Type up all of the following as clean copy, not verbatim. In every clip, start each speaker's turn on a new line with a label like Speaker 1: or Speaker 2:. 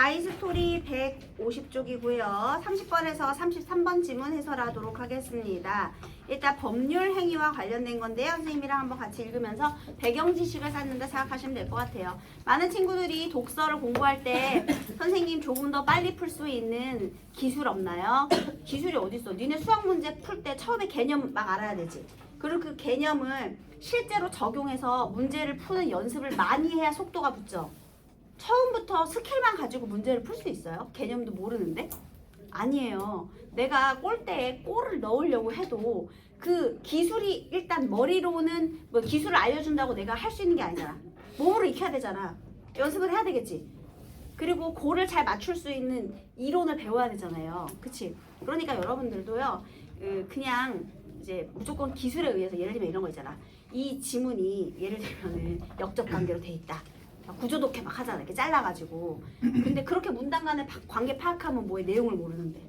Speaker 1: 하이스토리 150쪽이고요. 30번에서 33번 지문 해설하도록 하겠습니다. 일단 법률 행위와 관련된 건데요. 선생님이랑 한번 같이 읽으면서 배경 지식을 쌓는다 생각하시면 될 것 같아요. 많은 친구들이 독서를 공부할 때 선생님 조금 더 빨리 풀 수 있는 기술 없나요? 기술이 어디 있어? 니네 수학 문제 풀 때 처음에 개념 막 알아야 되지. 그리고 그 개념을 실제로 적용해서 문제를 푸는 연습을 많이 해야 속도가 붙죠. 처음부터 스킬만 가지고 문제를 풀 수 있어요? 개념도 모르는데? 아니에요. 내가 골대에 골을 넣으려고 해도 그 기술이 일단 머리로는 뭐 기술을 알려준다고 내가 할 수 있는 게 아니잖아. 몸으로 익혀야 되잖아. 연습을 해야 되겠지. 그리고 골을 잘 맞출 수 있는 이론을 배워야 되잖아요. 그치? 그러니까 여러분들도요. 그냥 이제 무조건 기술에 의해서 예를 들면 이런 거 있잖아. 이 지문이 예를 들면은 역접관계로 돼 있다. 구조독해 막 하잖아. 이렇게 잘라가지고. 근데 그렇게 문단 간의 관계 파악하면 뭐해? 내용을 모르는데.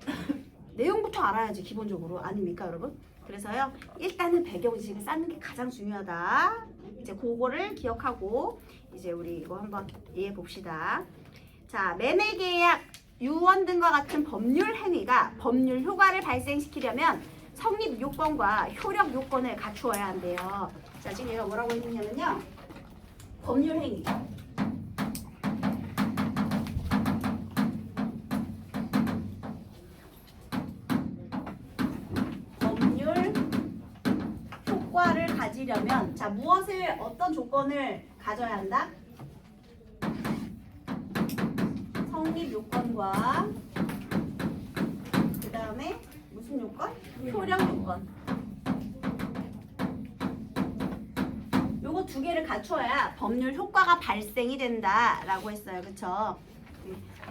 Speaker 1: 내용부터 알아야지 기본적으로. 아닙니까 여러분? 그래서요. 일단은 배경 지식을 쌓는 게 가장 중요하다. 이제 그거를 기억하고 이제 우리 이거 한번 이해해 봅시다. 자, 매매계약, 유언 등과 같은 법률 행위가 법률 효과를 발생시키려면 성립 요건과 효력 요건을 갖추어야 한대요. 자, 지금 얘가 뭐라고 했냐면요. 법률 행위. 법률 효과를 가지려면 자, 무엇을 어떤 조건을 가져야 한다? 성립 요건과 그 다음에 무슨 요건? 효력 요건. 요거 두 개를 갖춰야 법률 효과가 발생이 된다라고 했어요. 그쵸?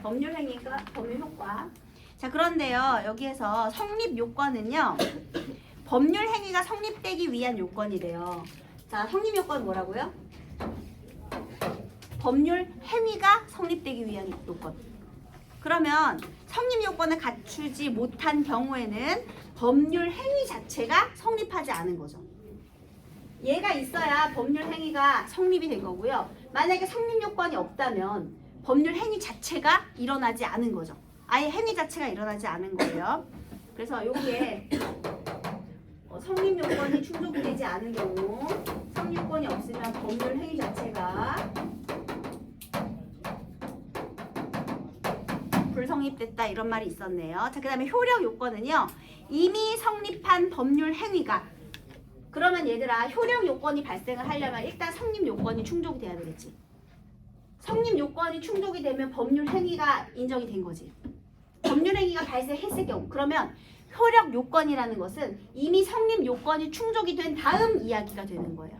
Speaker 1: 법률 행위가 법률 효과. 자, 그런데요. 여기에서 성립 요건은요. 법률 행위가 성립되기 위한 요건이래요. 자, 성립 요건 뭐라고요? 법률 행위가 성립되기 위한 요건. 그러면 성립 요건을 갖추지 못한 경우에는 법률 행위 자체가 성립하지 않은 거죠. 얘가 있어야 법률 행위가 성립이 된 거고요. 만약에 성립 요건이 없다면 법률 행위 자체가 일어나지 않은 거죠. 아예 행위 자체가 일어나지 않은 거예요. 그래서 여기에 성립 요건이 충족되지 않은 경우, 성립 요건이 없으면 법률 행위 자체가 불성립됐다 이런 말이 있었네요. 자, 그 다음에 효력 요건은요. 이미 성립한 법률 행위가 그러면 얘들아 효력 요건이 발생을 하려면 일단 성립 요건이 충족이 돼야 되겠지. 성립 요건이 충족이 되면 법률 행위가 인정이 된 거지. 법률 행위가 발생했을 경우 그러면 효력 요건이라는 것은 이미 성립 요건이 충족이 된 다음 이야기가 되는 거예요.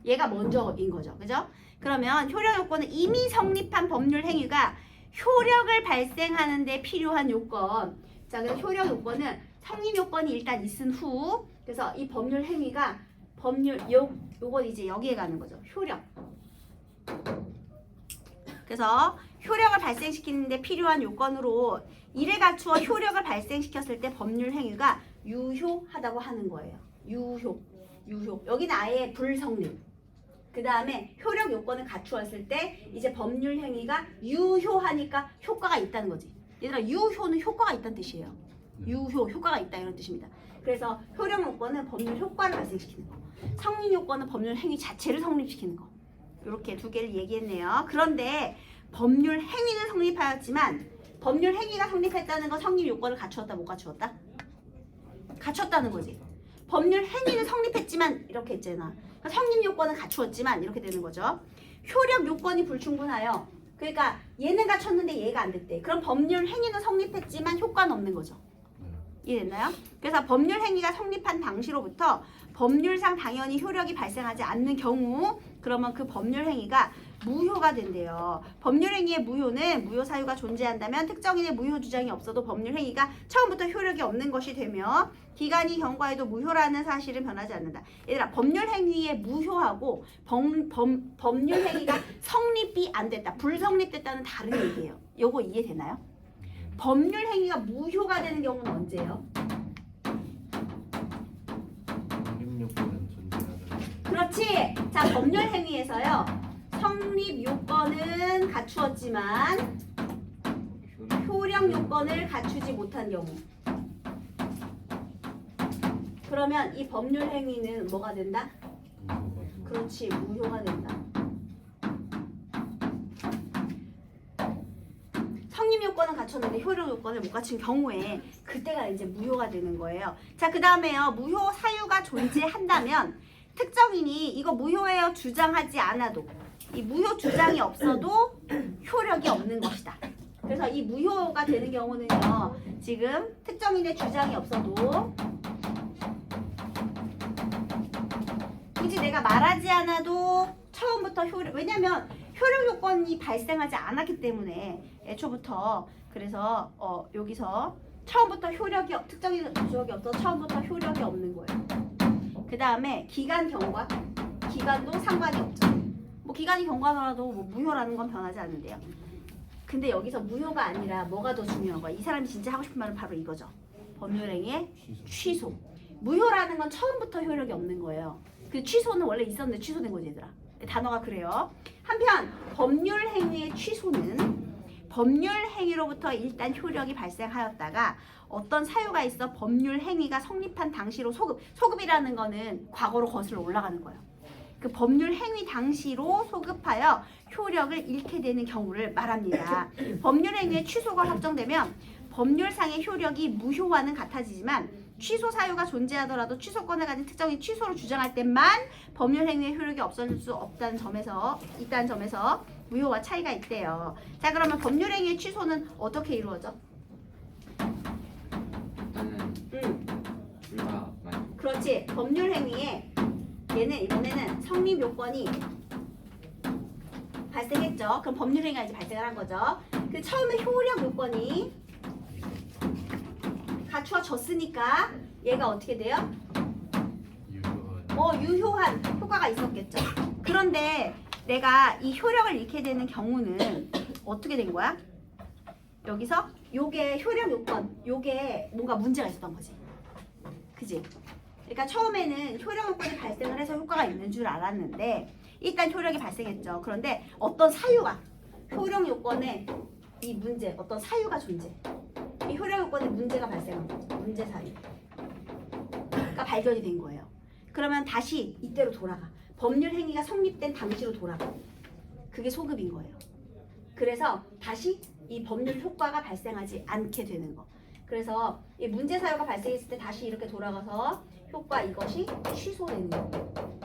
Speaker 1: 얘가 먼저인 거죠. 그죠? 그러면 효력 요건은 이미 성립한 법률 행위가 효력을 발생하는 데 필요한 요건. 자, 그래서 효력 요건은 성립 요건이 일단 있은 후 그래서 이 법률 행위가 요건 이제 여기에 가는 거죠. 효력. 그래서 효력을 발생시키는 데 필요한 요건으로 이를 갖추어 효력을 발생시켰을 때 법률 행위가 유효하다고 하는 거예요. 유효. 여기는 아예 불성립. 그 다음에 효력 요건을 갖추었을 때 이제 법률 행위가 유효하니까 효과가 있다는 거지. 얘들아 유효는 효과가 있다는 뜻이에요. 유효, 효과가 있다 이런 뜻입니다. 그래서 효력 요건은 법률 효과를 발생시키는 거. 성립 요건은 법률 행위 자체를 성립시키는 거. 이렇게 두 개를 얘기했네요. 그런데 법률 행위는 성립하였지만 법률 행위가 성립했다는 건 성립 요건을 갖추었다 못 갖추었다? 갖췄다는 거지. 법률 행위는 성립했지만 이렇게 했잖아. 성립 요건은 갖추었지만 이렇게 되는 거죠. 효력 요건이 불충분하여 그러니까 얘는 갖췄는데 얘가 안 됐대. 그럼 법률 행위는 성립했지만 효과는 없는 거죠. 이해됐나요? 그래서 법률 행위가 성립한 당시로부터 법률상 당연히 효력이 발생하지 않는 경우 그러면 그 법률 행위가 무효가 된대요. 법률 행위의 무효는 무효 사유가 존재한다면 특정인의 무효 주장이 없어도 법률 행위가 처음부터 효력이 없는 것이 되며 기간이 경과해도 무효라는 사실은 변하지 않는다. 얘들아 법률 행위의 무효하고 법률 행위가 성립이 안 됐다. 불성립됐다는 다른 얘기예요. 요거 이해되나요? 법률 행위가 무효가 되는 경우는 언제예요?
Speaker 2: 성립 요건은 존재하는.
Speaker 1: 그렇지. 자, 법률 행위에서요. 성립 요건은 갖추었지만 효력 요건을 갖추지 못한 경우. 그러면 이 법률 행위는 뭐가 된다? 그렇지, 무효가 된다. 성립 요건은 갖췄는데 효력 요건을 못 갖춘 경우에 그때가 이제 무효가 되는 거예요. 자, 그 다음에요. 무효 사유가 존재한다면 특정인이 이거 무효예요 주장하지 않아도, 이 무효 주장이 없어도 효력이 없는 것이다. 그래서 이 무효가 되는 경우는요, 지금 특정인의 주장이 없어도, 굳이 내가 말하지 않아도 처음부터 효력, 왜냐면 효력 요건이 발생하지 않았기 때문에 애초부터, 그래서 여기서 처음부터 효력이, 특정인의 주장이 없어서 처음부터 효력이 없는 거예요. 그 다음에 기간 경과, 기간도 상관이 없죠. 뭐 기간이 경과더라도 뭐 무효라는 건 변하지 않는데요. 근데 여기서 무효가 아니라 뭐가 더 중요한 거야? 이 사람이 진짜 하고 싶은 말은 바로 이거죠. 법률행위의 취소. 무효라는 건 처음부터 효력이 없는 거예요. 그 취소는 원래 있었는데 취소된 거지, 얘들아. 단어가 그래요. 한편 법률행위의 취소는 법률행위로부터 일단 효력이 발생하였다가 어떤 사유가 있어 법률행위가 성립한 당시로 소급이라는 거는 과거로 거슬러 올라가는 거예요. 그 법률행위 당시로 소급하여 효력을 잃게 되는 경우를 말합니다. 법률행위의 취소가 확정되면 법률상의 효력이 무효와는 같아지지만 취소 사유가 존재하더라도 취소권을 가진 특정인 취소를 주장할 때만 법률행위의 효력이 없어질 수 있다는 점에서 무효와 차이가 있대요. 자, 그러면 법률행위의 취소는 어떻게 이루어져?
Speaker 2: 일단은 둘 다 많이.
Speaker 1: 그렇지. 법률행위에 얘는 이번에는 성립 요건이 발생했죠. 그럼 법률행위가 이제 발생을 한 거죠. 그 처음에 효력 요건이 갖추어졌으니까 얘가 어떻게 돼요? 유효한 효과가 있었겠죠. 그런데 내가 이 효력을 잃게 되는 경우는 어떻게 된 거야? 여기서 요게 효력 요건, 요게 뭔가 문제가 있었던 거지. 그지? 그러니까 처음에는 효력 요건이 발생을 해서 효과가 있는 줄 알았는데 일단 효력이 발생했죠. 그런데 어떤 사유가, 효력 요건에 이 문제, 어떤 사유가 존재. 이 효력 요건에 문제가 발생한 거죠. 문제 사유가 발견이 된 거예요. 그러면 다시 이때로 돌아가. 법률 행위가 성립된 당시로 돌아가. 그게 소급인 거예요. 그래서 다시 이 법률 효과가 발생하지 않게 되는 거. 그래서 이 문제 사유가 발생했을 때 다시 이렇게 돌아가서 효과 이것이 취소되는 거예요.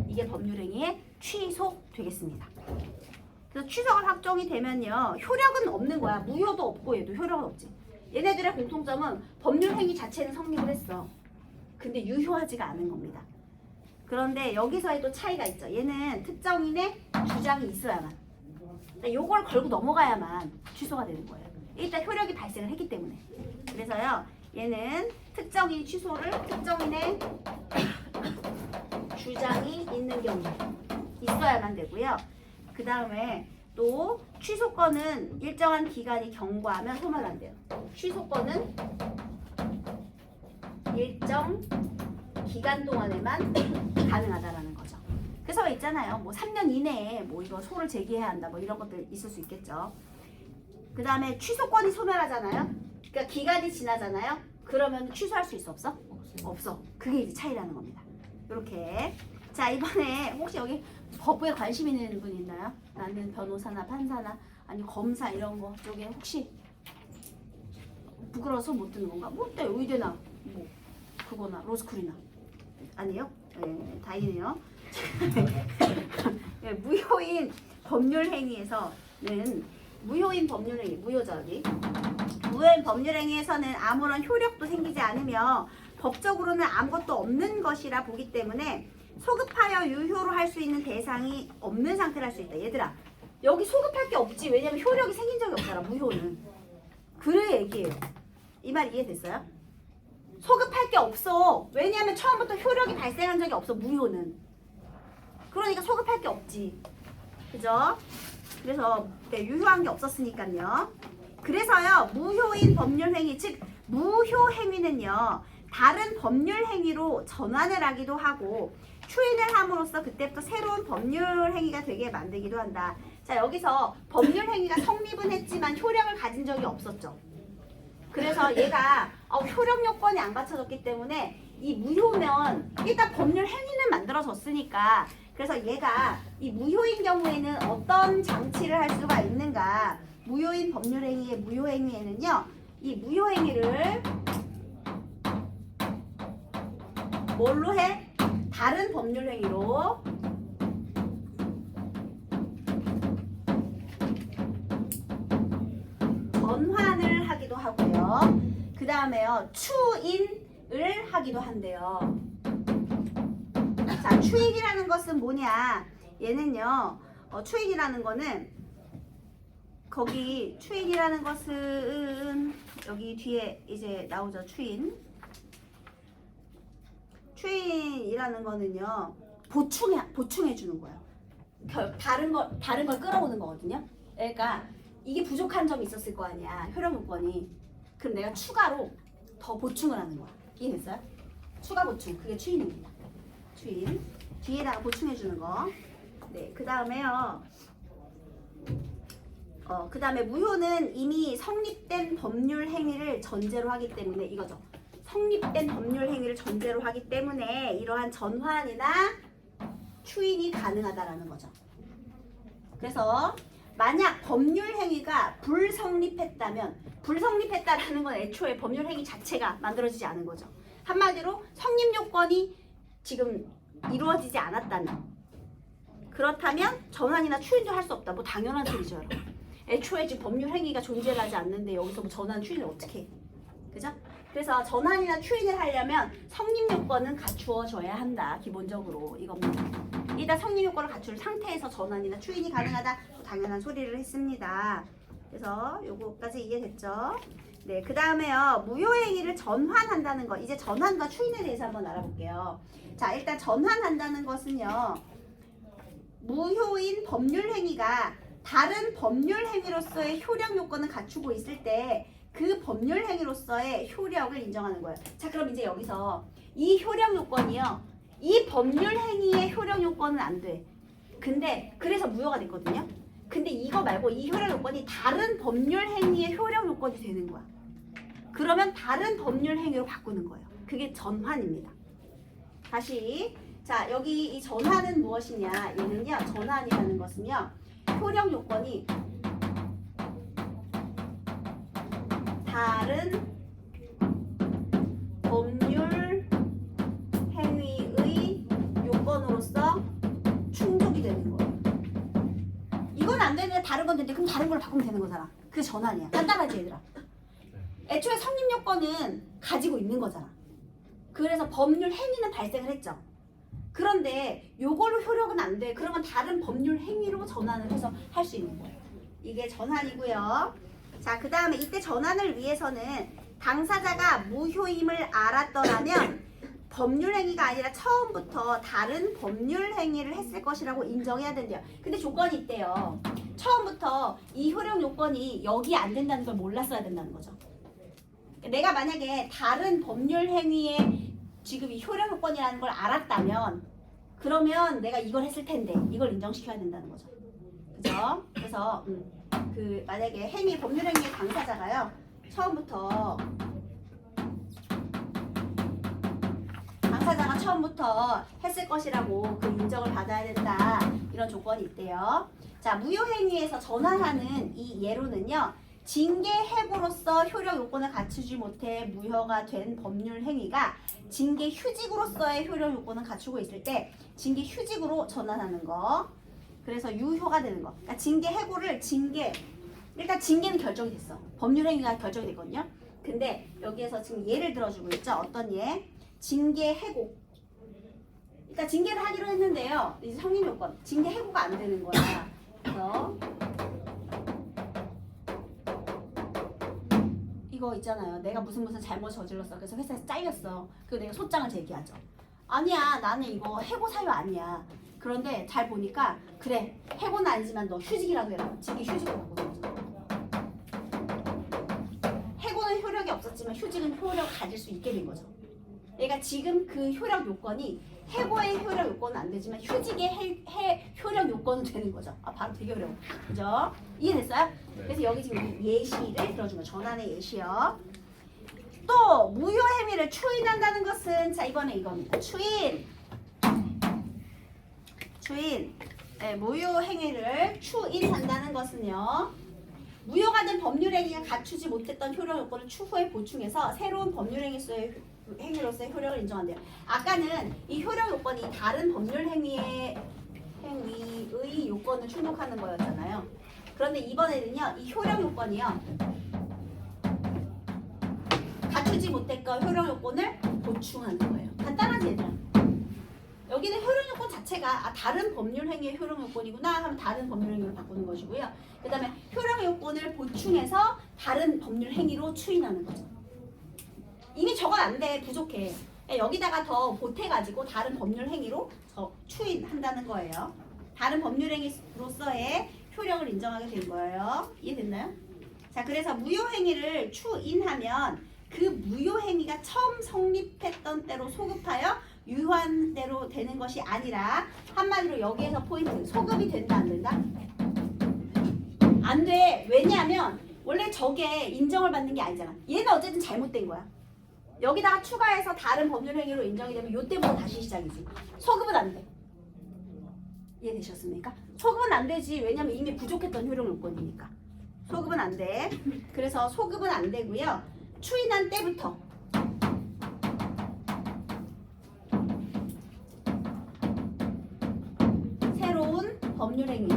Speaker 1: 이게 법률 행위의 취소 되겠습니다. 그래서 취소가 확정이 되면요, 효력은 없는 거야. 무효도 없고 얘도 효력은 없지. 얘네들의 공통점은 법률 행위 자체는 성립을 했어. 근데 유효하지가 않은 겁니다. 그런데 여기서의 또 차이가 있죠. 얘는 특정인의 주장이 있어야만, 그러니까 요걸 걸고 넘어가야만 취소가 되는 거예요. 일단 효력이 발생을 했기 때문에. 그래서요, 얘는 특정인 취소를 특정인의 주장이 있는 경우 있어야만 되고요. 그 다음에 또 취소권은 일정한 기간이 경과하면 소멸한대요. 취소권은 일정 기간 동안에만 가능하다라는 거죠. 그래서 있잖아요. 뭐 3년 이내에 뭐 이거 소를 제기해야 한다. 뭐 이런 것들 있을 수 있겠죠. 그 다음에 취소권이 소멸하잖아요. 그러니까 기간이 지나잖아요. 그러면 취소할 수 있어, 없어? 없어. 그게 이제 차이라는 겁니다. 이렇게. 자, 이번에 혹시 여기 법에 관심 있는 분 있나요? 나는 변호사나 판사나 아니 검사 이런 거 쪽에 혹시 부끄러워서 못 듣는 건가? 뭐 어때? 의대나 뭐 그거나 로스쿨이나 아니에요? 네, 다행이네요. 네, 무효인 법률행위에서는 무효인 법률행위, 무효자리. 무효인 법률행위에서는 아무런 효력도 생기지 않으며 법적으로는 아무것도 없는 것이라 보기 때문에 소급하여 유효로 할 수 있는 대상이 없는 상태를 할 수 있다. 얘들아, 여기 소급할 게 없지. 왜냐면 효력이 생긴 적이 없잖아, 무효는. 그래 얘기해요. 이 말 이해됐어요? 소급할 게 없어. 왜냐하면 처음부터 효력이 발생한 적이 없어, 무효는. 그러니까 소급할 게 없지. 그죠? 그래서 네, 유효한 게 없었으니까요. 그래서요, 무효인 법률행위, 즉 무효행위는요, 다른 법률행위로 전환을 하기도 하고 추인을 함으로써 그때부터 새로운 법률행위가 되게 만들기도 한다. 자, 여기서 법률 행위가 성립은 했지만 효력을 가진 적이 없었죠. 그래서 얘가 효력 요건이 안 갖춰졌기 때문에 이 무효면 일단 법률 행위는 만들어졌으니까 그래서 얘가 이 무효인 경우에는 어떤 장치를 할 수가 있는가? 무효인 법률 행위의 무효 행위에는요. 이 무효 행위를 뭘로 해? 다른 법률 행위로 전환을 하기도 하고요. 그 다음에요. 추인을 하기도 한대요. 자, 추인이라는 것은 뭐냐? 얘는요. 추인이라는 거는 거기 추인이라는 것은 여기 뒤에 이제 나오죠. 추인이라는 거는요. 보충해 주는 거예요. 다른 걸 끌어오는 거거든요. 그러니까 이게 부족한 점이 있었을 거 아니야. 효력 요건이. 그럼 내가 추가로 더 보충을 하는 거야. 이해됐어요? 추가 보충. 그게 추인입니다. 추인. 뒤에다가 보충해 주는 거. 네, 그 다음에요. 그 다음에 무효는 이미 성립된 법률 행위를 전제로 하기 때문에 이거죠. 성립된 법률 행위를 전제로 하기 때문에 이러한 전환이나 추인이 가능하다라는 거죠. 그래서 만약 법률 행위가 불성립했다라는 건 애초에 법률 행위 자체가 만들어지지 않은 거죠. 한마디로 성립 요건이 지금 이루어지지 않았다면 그렇다면 전환이나 추인도 할 수 없다. 뭐 당연한 소리죠, 여러분. 애초에 지금 법률 행위가 존재하지 않는데 여기서 뭐 전환 추인을 어떻게 해? 그죠? 그래서 전환이나 추인을 하려면 성립 요건은 갖추어져야 한다. 기본적으로 이겁니다. 일단 성립 요건을 갖춘 상태에서 전환이나 추인이 가능하다. 당연한 소리를 했습니다. 그래서 요거까지 이해됐죠? 네, 그 다음에요. 무효행위를 전환한다는 거. 이제 전환과 추인에 대해서 한번 알아볼게요. 자, 일단 전환한다는 것은요. 무효인 법률 행위가 다른 법률 행위로서의 효력 요건을 갖추고 있을 때 그 법률 행위로서의 효력을 인정하는 거예요. 자, 그럼 이제 여기서 이 효력 요건이요. 이 법률 행위의 효력 요건은 안 돼. 근데 그래서 무효가 됐거든요. 근데 이거 말고 이 효력 요건이 다른 법률 행위의 효력 요건이 되는 거야. 그러면 다른 법률 행위로 바꾸는 거예요. 그게 전환입니다. 다시 자, 여기 이 전환은 무엇이냐? 얘는요. 전환이라는 것은요. 효력 요건이 다른 법률 행위의 요건으로서 충족이 되는 거예요. 이건 안 되는데 다른 건 되는데 그럼 다른 걸 바꾸면 되는 거잖아. 그게 전환이야. 간단하지 얘들아. 애초에 성립 요건은 가지고 있는 거잖아. 그래서 법률 행위는 발생을 했죠. 그런데 요걸로 효력은 안 돼. 그러면 다른 법률 행위로 전환을 해서 할 수 있는 거예요. 이게 전환이고요. 자, 그 다음에 이때 전환을 위해서는 당사자가 무효임을 알았더라면 법률 행위가 아니라 처음부터 다른 법률 행위를 했을 것이라고 인정해야 된대요. 근데 조건이 있대요. 처음부터 이 효력 요건이 여기 안 된다는 걸 몰랐어야 된다는 거죠. 내가 만약에 다른 법률 행위에 지금 이 효력 요건이라는 걸 알았다면 그러면 내가 이걸 했을 텐데 이걸 인정시켜야 된다는 거죠. 그죠? 그래서 그 만약에 법률 행위의 당사자가요. 처음부터 했을 것이라고 그 인정을 받아야 된다. 이런 조건이 있대요. 자, 무효 행위에서 전환하는 이 예로는요. 징계 해고로서 효력 요건을 갖추지 못해 무효가 된 법률 행위가 징계 휴직으로서의 효력 요건을 갖추고 있을 때 징계 휴직으로 전환하는 거. 그래서 유효가 되는 거. 그러니까 징계 해고를 일단 징계는 결정이 됐어. 법률 행위가 결정이 됐거든요. 근데 여기에서 지금 예를 들어주고 있죠. 어떤 예? 징계 해고. 일단 징계를 하기로 했는데요. 이제 성립 요건. 징계 해고가 안 되는 거야. 그래서 이거 있잖아요. 내가 무슨 잘못 저질렀어. 그래서 회사에서 잘렸어. 그리고 내가 소장을 제기하죠. 아니야, 나는 이거 해고 사유 아니야. 그런데 잘 보니까 그래, 해고는 아니지만 너 휴직이라도 해라. 징계 휴직으로 바꾸는 거죠. 해고는 효력이 없었지만 휴직은 효력을 가질 수 있게 된 거죠. 그러니까 지금 그 효력 요건이 해고의 효력 요건은 안 되지만 휴직의 효력 요건은 되는 거죠. 아 바로 되게 어려워. 그죠? 이해됐어요?
Speaker 2: 네.
Speaker 1: 그래서 여기 지금 예시를 들어주면 전환의 예시요. 또 무효 행위를 추인한다는 것은 자 이번에 이겁니다. 추인. 네, 무효 행위를 추인한다는 것은요. 무효가 된 법률 행위가 갖추지 못했던 효력 요건을 추후에 보충해서 새로운 법률 행위로서의 효력을 인정한대요. 아까는 이 효력 요건이 다른 법률 행위의 요건을 충족하는 거였잖아요. 그런데 이번에는요, 이 효력 요건이요, 갖추지 못했던 효력 요건을 보충하는 거예요. 간단하지 얘들아? 여기는 효력 요건 자체가 다른 법률 행위의 효력 요건이구나 하면 다른 법률 행위로 바꾸는 것이고요. 그 다음에 효력 요건을 보충해서 다른 법률 행위로 추인하는 거죠. 이미 저거 안 돼. 부족해. 여기다가 더 보태가지고 다른 법률 행위로 추인한다는 거예요. 다른 법률 행위로서의 효력을 인정하게 된 거예요. 이해됐나요? 자, 그래서 무효 행위를 추인하면 그 무효 행위가 처음 성립했던 때로 소급하여 유효한 대로 되는 것이 아니라 한마디로 여기에서 포인트 소급이 된다 안 된다? 안 돼. 왜냐하면 원래 저게 인정을 받는 게 아니잖아. 얘는 어쨌든 잘못된 거야. 여기다가 추가해서 다른 법률 행위로 인정이 되면 요때부터 다시 시작이지. 소급은 안 돼. 이해되셨습니까? 소급은 안 되지. 왜냐면 이미 부족했던 효력 요건이니까. 소급은 안 돼. 그래서 소급은 안 되고요. 추인한 때부터 새로운 법률 행위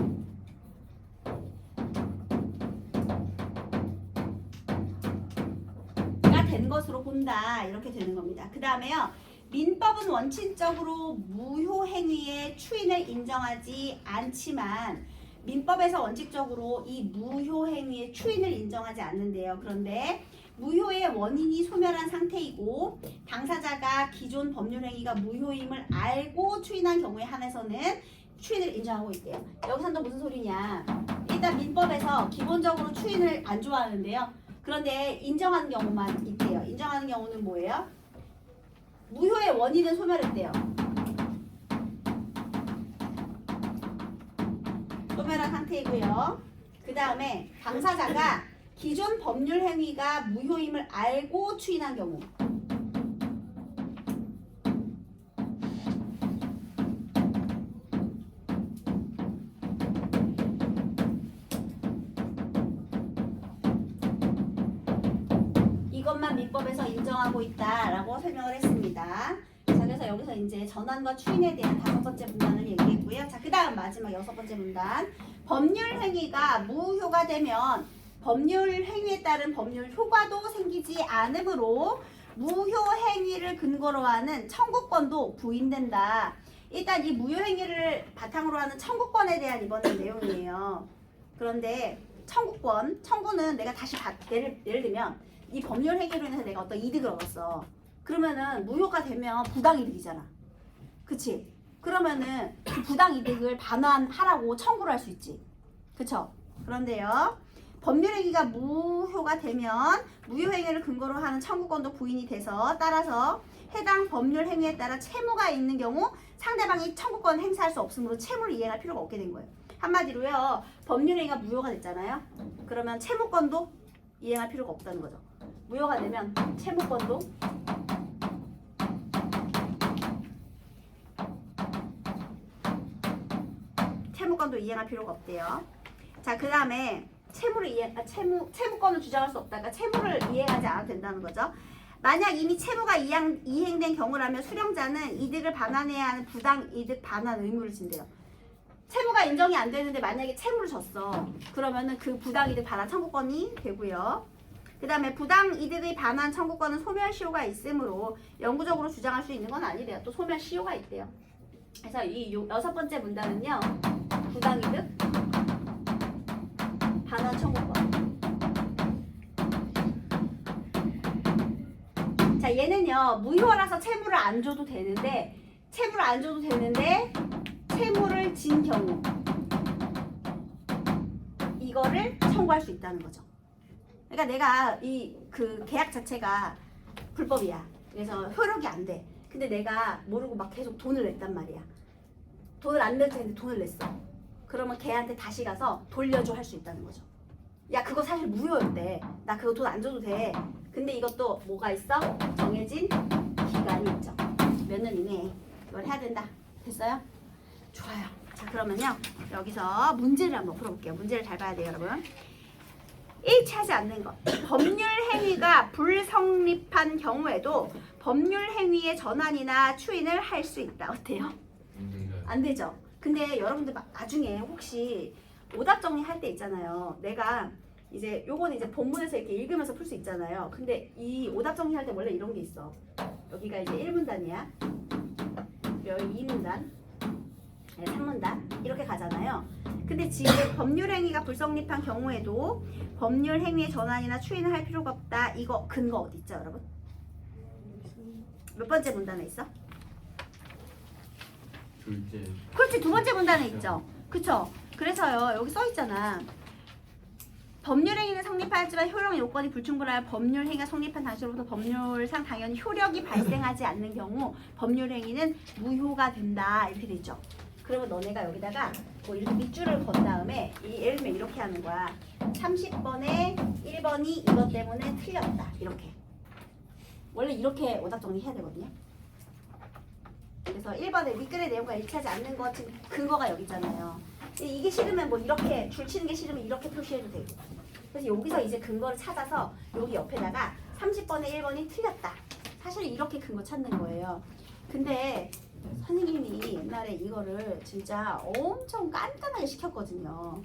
Speaker 1: 된 것으로 본다. 이렇게 되는 겁니다. 그 다음에요. 민법은 원칙적으로 무효 행위의 추인을 인정하지 않지만 민법에서 원칙적으로 이 무효 행위의 추인을 인정하지 않는데요. 그런데 무효의 원인이 소멸한 상태이고 당사자가 기존 법률 행위가 무효임을 알고 추인한 경우에 한해서는 추인을 인정하고 있대요. 여기서는 또 무슨 소리냐. 일단 민법에서 기본적으로 추인을 안 좋아하는데요. 그런데 인정하는 경우만 있대요. 인정하는 경우는 뭐예요? 무효의 원인은 소멸했대요. 소멸한 상태이고요. 그 다음에 당사자가 기존 법률 행위가 무효임을 알고 추인한 경우. 이것만 민법에서 인정하고 있다라고 설명을 했습니다. 자, 그래서 여기서 이제 전환과 추인에 대한 5번째 문단을 얘기했고요. 자, 그 다음 마지막 6번째 문단. 법률 행위가 무효가 되면 법률 행위에 따른 법률 효과도 생기지 않으므로 무효 행위를 근거로 하는 청구권도 부인된다. 일단 이 무효 행위를 바탕으로 하는 청구권에 대한 이번에 내용이에요. 그런데 청구는 내가 다시 예를 들면 이 법률 행위로 인해서 내가 어떤 이득을 얻었어. 그러면은 무효가 되면 부당이득이잖아. 그치? 그러면은 그 부당이득을 반환하라고 청구를 할 수 있지. 그쵸? 그런데요. 법률 행위가 무효가 되면 무효 행위를 근거로 하는 청구권도 부인이 돼서 따라서 해당 법률 행위에 따라 채무가 있는 경우 상대방이 청구권 행사할 수 없으므로 채무를 이행할 필요가 없게 된 거예요. 한마디로요. 법률 행위가 무효가 됐잖아요. 그러면 채무권도 이행할 필요가 없다는 거죠. 무효가 되면 채무권도 이행할 필요가 없대요. 자, 그 다음에 채무권을 주장할 수 없다가 채무를 이행하지 않아도 된다는 거죠. 만약 이미 채무가 이행된 경우라면 수령자는 이득을 반환해야 하는 부당이득 반환 의무를 진대요. 채무가 인정이 안 되는데 만약에 채무를 졌어. 그러면은 그 부당이득 반환 청구권이 되고요. 그 다음에 부당이득의 반환 청구권은 소멸시효가 있으므로 영구적으로 주장할 수 있는 건 아니래요. 또 소멸시효가 있대요. 그래서 이 6번째 문단은요. 부당이득 반환 청구권. 자, 얘는요. 무효라서 채무를 안 줘도 되는데 채무를 진 경우 이거를 청구할 수 있다는 거죠. 그러니까 내가 그 계약 자체가 불법이야. 그래서 효력이 안 돼. 근데 내가 모르고 막 계속 돈을 냈단 말이야. 돈을 안 낼 텐데 돈을 냈어. 그러면 걔한테 다시 가서 돌려줘 할 수 있다는 거죠. 야 그거 사실 무효였대. 나 그거 돈 안 줘도 돼. 근데 이것도 뭐가 있어? 정해진 기간이 있죠. 몇 년 이내에 이걸 해야 된다. 됐어요? 좋아요. 자 그러면요 여기서 문제를 한번 풀어볼게요. 문제를 잘 봐야 돼요 여러분. 일치하지 않는 것. 법률 행위가 불성립한 경우에도 법률 행위의 전환이나 추인을 할 수 있다. 어때요? 안 되죠. 근데 여러분들 나중에 혹시 오답 정리할 때 있잖아요. 내가 이제 요거는 이제 본문에서 이렇게 읽으면서 풀 수 있잖아요. 근데 이 오답 정리할 때 원래 이런 게 있어. 여기가 이제 1문단이야. 여기 2문단, 3문단 이렇게 가잖아요. 근데 지금 법률 행위가 불성립한 경우에도 법률 행위의 전환이나 추인을 할 필요가 없다. 이거 근거 어디 있죠, 여러분? 몇 번째 문단에 있어?
Speaker 2: 둘째.
Speaker 1: 그렇지, 두 번째 문단에 있죠. 그쵸? 그래서요 여기 써 있잖아. 법률 행위는 성립하였지만 효력 요건이 불충분하여 법률 행위가 성립한 당시로부터 법률상 당연히 효력이 발생하지 않는 경우 법률 행위는 무효가 된다. 이렇게 돼 있죠. 그러면 너네가 여기다가 뭐 이렇게 밑줄을 건 다음에 예를 들면 이렇게 하는 거야. 30번에 1번이 이것 때문에 틀렸다. 이렇게. 원래 이렇게 오답 정리해야 되거든요. 그래서 1번에 윗글의 내용과 일치하지 않는 것 지금 근거가 여기 있잖아요. 이게 싫으면 뭐 이렇게 줄 치는 게 싫으면 이렇게 표시해도 되고. 그래서 여기서 이제 근거를 찾아서 여기 옆에다가 30번에 1번이 틀렸다. 사실 이렇게 근거 찾는 거예요. 근데 선생님이 옛날에 이거를 진짜 엄청 깐깐하게 시켰거든요.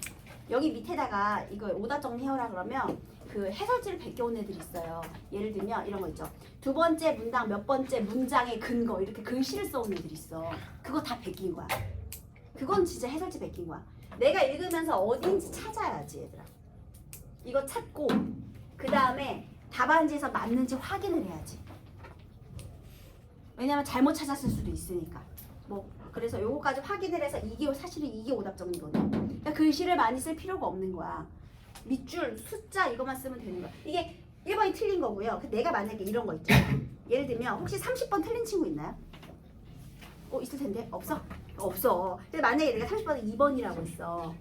Speaker 1: 여기 밑에다가 이거 오답 정리해오라 그러면 그 해설지를 베껴온 애들이 있어요. 예를 들면 이런 거 있죠. 두 번째 문장 몇 번째 문장의 근거 이렇게 글씨를 써온 애들이 있어. 그거 다 베낀 거야. 그건 진짜 해설지 베낀 거야. 내가 읽으면서 어딘지 찾아야지 얘들아. 이거 찾고 그 다음에 답안지에서 맞는지 확인을 해야지. 왜냐면 잘못 찾았을 수도 있으니까. 뭐 그래서 요거까지 확인을 해서 이게 사실은 이게 오답 정리거든. 그러니까 글씨를 많이 쓸 필요가 없는 거야. 밑줄 숫자 이것만 쓰면 되는 거야. 이게 1번이 틀린 거고요. 내가 만약에 이런 거 있죠. 예를 들면 혹시 30번 틀린 친구 있나요? 있을 텐데 없어? 없어. 근데 만약에 내가 30번에 2번이라고 했어.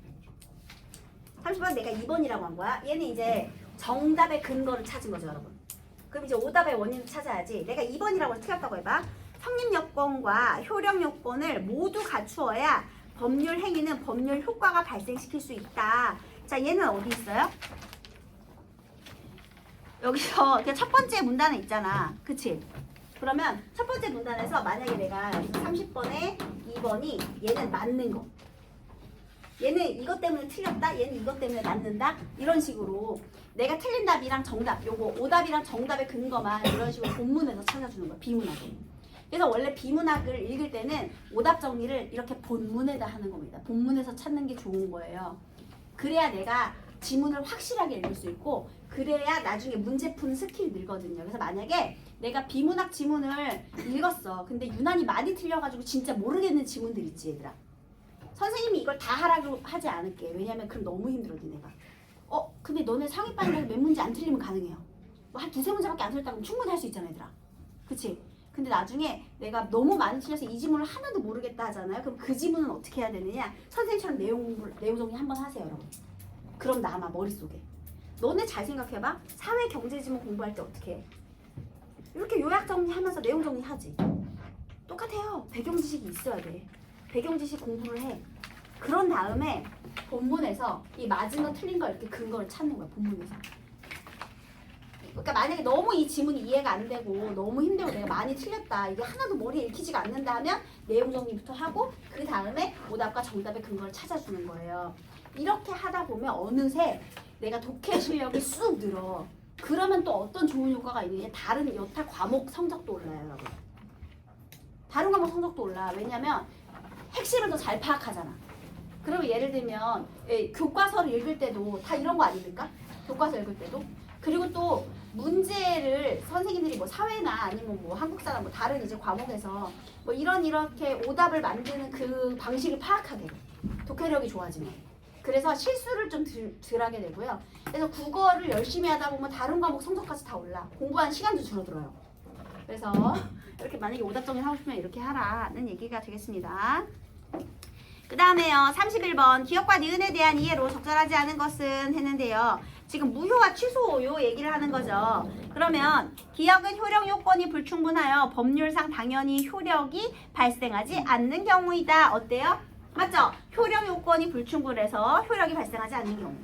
Speaker 1: 30번 내가 2번이라고 한 거야. 얘는 이제 정답의 근거를 찾은 거죠, 여러분. 그럼 이제 오답의 원인을 찾아야지. 내가 2번이라고 틀렸다고 해봐. 성립 요건과 효력 요건을 모두 갖추어야 법률 행위는 법률 효과가 발생시킬 수 있다. 자, 얘는 어디 있어요? 여기서 그냥 첫 번째 문단에 있잖아. 그치? 그러면 첫 번째 문단에서 만약에 내가 30번에 2번이 얘는 맞는 거. 얘는 이것 때문에 틀렸다. 얘는 이것 때문에 맞는다. 이런 식으로 내가 틀린 답이랑 정답, 요거 오답이랑 정답의 근거만 이런 식으로 본문에서 찾아주는 거야. 비문학을. 그래서 원래 비문학을 읽을 때는 오답 정리를 이렇게 본문에다 하는 겁니다. 본문에서 찾는 게 좋은 거예요. 그래야 내가 지문을 확실하게 읽을 수 있고 그래야 나중에 문제 푸는 스킬이 늘거든요. 그래서 만약에 내가 비문학 지문을 읽었어. 근데 유난히 많이 틀려가지고 진짜 모르겠는 지문들 있지 얘들아. 선생님이 이걸 다 하라고 하지 않을게. 왜냐면 그럼 너무 힘들어 니네가. 근데 너네 상위반에서 몇 문제 안 틀리면 가능해요. 뭐 한 두세 문제밖에 안 틀렸다면 충분히 할 수 있잖아 얘들아. 그치? 근데 나중에 내가 너무 많이 틀려서 이 지문을 하나도 모르겠다 하잖아요. 그럼 그 지문은 어떻게 해야 되느냐? 선생님처럼 내용 정리 한번 하세요 여러분. 그럼 남아 머릿속에. 너네 잘 생각해봐. 사회 경제 지문 공부할 때 어떻게 해? 이렇게 요약 정리하면서 내용 정리하지. 똑같아요. 배경 지식이 있어야 돼. 배경 지식 공부를 해. 그런 다음에 본문에서 이 맞은 거 틀린 거 이렇게 근거를 찾는 거야. 본문에서. 그러니까 만약에 너무 이 지문이 이해가 안 되고 너무 힘들고 내가 많이 틀렸다. 이게 하나도 머리에 읽히지가 않는다 하면 내용 정리부터 하고 그 다음에 오답과 정답의 근거를 찾아주는 거예요. 이렇게 하다 보면 어느새 내가 독해 실력이 쑥 늘어. 그러면 또 어떤 좋은 효과가 있느냐. 다른 여타 과목 성적도 올라요 여러분. 다른 과목 성적도 올라. 왜냐면 핵심을 더 잘 파악하잖아. 그러면 예를 들면 교과서를 읽을 때도 다 이런 거 아닙니까? 교과서 읽을 때도. 그리고 또 문제를 선생님들이 뭐 사회나 아니면 뭐 한국사나 뭐 다른 이제 과목에서 뭐 이렇게 오답을 만드는 그 방식을 파악하게 돼. 독해력이 좋아지면. 그래서 실수를 좀 덜 하게 되고요. 그래서 국어를 열심히 하다 보면 다른 과목 성적까지 다 올라. 공부하는 시간도 줄어들어요. 그래서 이렇게 만약에 오답 정리하고 싶으면 이렇게 하라는 얘기가 되겠습니다. 그 다음에요. 31번 기억과 니은에 대한 이해로 적절하지 않은 것은 했는데요. 지금 무효와 취소 요 얘기를 하는 거죠. 그러면 기억은 효력 요건이 불충분하여 법률상 당연히 효력이 발생하지 않는 경우이다. 어때요? 맞죠? 효력 요건이 불충분해서 효력이 발생하지 않는 경우.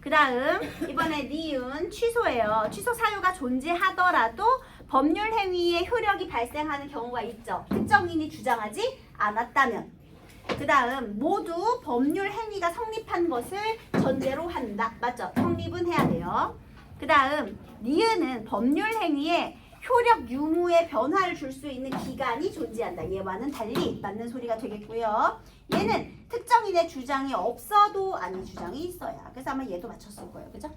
Speaker 1: 그 다음 이번에 니은 취소예요. 취소 사유가 존재하더라도 법률 행위에 효력이 발생하는 경우가 있죠. 특정인이 주장하지 않았다면. 그 다음 모두 법률 행위가 성립한 것을 전제로 한다. 맞죠? 성립은 해야 돼요. 그 다음 니은은 법률 행위에 효력 유무의 변화를 줄 수 있는 기간이 존재한다. 얘와는 달리 맞는 소리가 되겠고요. 얘는 특정인의 주장이 없어도 아닌 주장이 있어야. 그래서 아마 얘도 맞췄을 거예요. 그죠?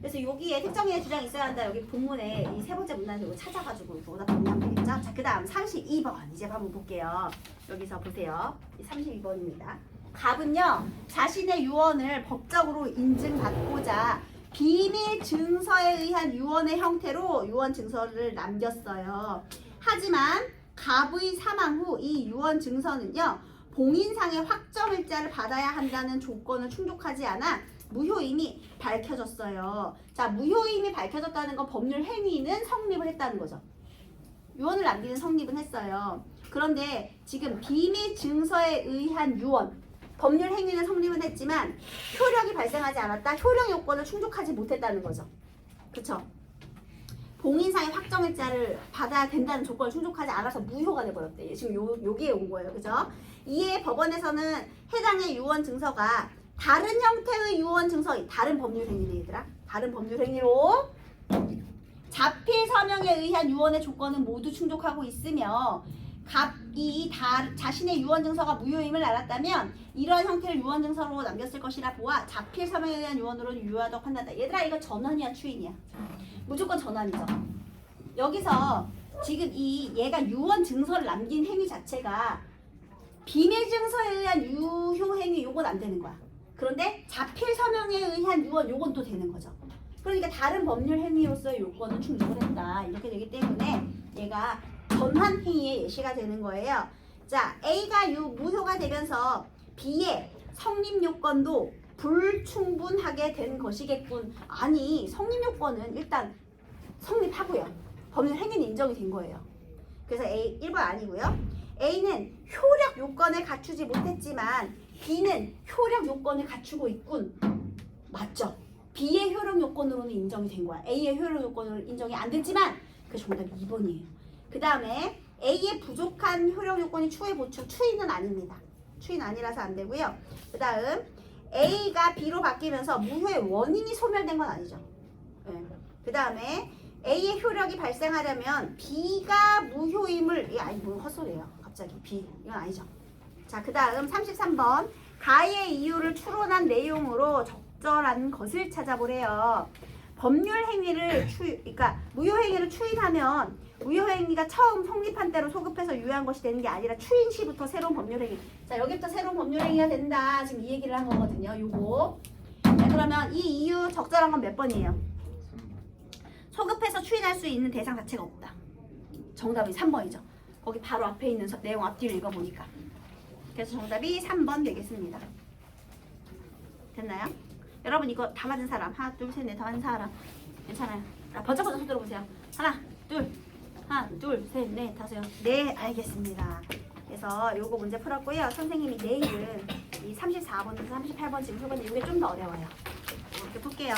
Speaker 1: 그래서 여기에 특정인의 주장이 있어야 한다. 여기 본문에 이 세 번째 문단을 이거 찾아가지고 이거 오답 정리하면 되겠죠? 자, 그 다음 32번 이제 한번 볼게요. 여기서 보세요. 32번입니다. 갑은요 자신의 유언을 법적으로 인증받고자 비밀 증서에 의한 유언의 형태로 유언 증서를 남겼어요. 하지만 갑의 사망 후 이 유언 증서는요 봉인상의 확정일자를 받아야 한다는 조건을 충족하지 않아 무효임이 밝혀졌어요. 자, 무효임이 밝혀졌다는 건 법률 행위는 성립을 했다는 거죠. 유언을 남기는 성립은 했어요. 그런데 지금 비밀 증서에 의한 유언, 법률 행위는 성립은 했지만 효력이 발생하지 않았다. 효력 요건을 충족하지 못했다는 거죠. 그쵸? 봉인상의 확정일자를 받아야 된다는 조건을 충족하지 않아서 무효가 돼버렸대. 지금 여기에 온 거예요. 그죠? 이에 법원에서는 해당의 유언 증서가 다른 형태의 유언 증서, 다른 법률 행위네 얘들아. 다른 법률 행위로 자필 서명에 의한 유언의 조건은 모두 충족하고 있으며 갑이 자신의 유언 증서가 무효임을 알았다면 이러한 형태를 유언 증서로 남겼을 것이라 보아 자필 서명에 의한 유언으로는 유효하다고 판단한다. 얘들아 이거 전환이야 추인이야? 무조건 전환이죠. 여기서 지금 얘가 유언 증서를 남긴 행위 자체가 비밀 증서에 의한 유효 행위 요건 안 되는 거야. 그런데 자필 서명에 의한 유언 요건 또 되는 거죠. 그러니까 다른 법률 행위로서의 요건은 충족을 했다. 이렇게 되기 때문에 얘가 전환 행위의 예시가 되는 거예요. 자, A가 무효가 되면서 B의 성립 요건도 불충분하게 된 것이겠군. 아니, 성립 요건은 일단 성립하고요. 법률 행위는 인정이 된 거예요. 그래서 A 1번 아니고요. A는 효력 요건을 갖추지 못했지만 B는 효력 요건을 갖추고 있군. 맞죠? B의 효력 요건으로는 인정이 된 거야. A의 효력 요건으로 인정이 안 됐지만 그 정답이 2번이에요. 그 다음에 A의 부족한 효력 요건이 추후에 보충. 추인은 아닙니다. 추인 아니라서 안 되고요. 그 다음 A가 B로 바뀌면서 무효의 원인이 소멸된 건 아니죠. 네. 그 다음에 A의 효력이 발생하려면 B가 무효임을 아니 뭐 헛소리예요. 갑자기 B 이건 아니죠. 자, 그 다음 33번 가의 이유를 추론한 내용으로 적절한 것을 찾아보래요. 법률 행위를 그러니까 무효 행위를 추인하면 무효 행위가 처음 성립한 때로 소급해서 유효한 것이 되는 게 아니라 추인 시부터 새로운 법률 행위. 자, 여기부터 새로운 법률 행위가 된다. 지금 이 얘기를 한 거거든요. 요거. 자, 그러면 이 이유 적절한 건 몇 번이에요? 소급해서 추인할 수 있는 대상 자체가 없다. 정답이 3번이죠. 거기 바로 앞에 있는 내용 앞뒤를 읽어보니까. 그래서 정답이 3번 되겠습니다. 됐나요? 여러분 이거 다 맞은 사람 하나 둘 셋 넷 다 맞은 사람 괜찮아요. 자, 번쩍번쩍 손 들어보세요. 하나 둘 셋 넷 다섯요. 네, 알겠습니다. 그래서 요거 문제 풀었고요. 선생님이 내일은 이 34번에서 38번 지금 풀었는데 이게 좀 더 어려워요. 이렇게 풀게요.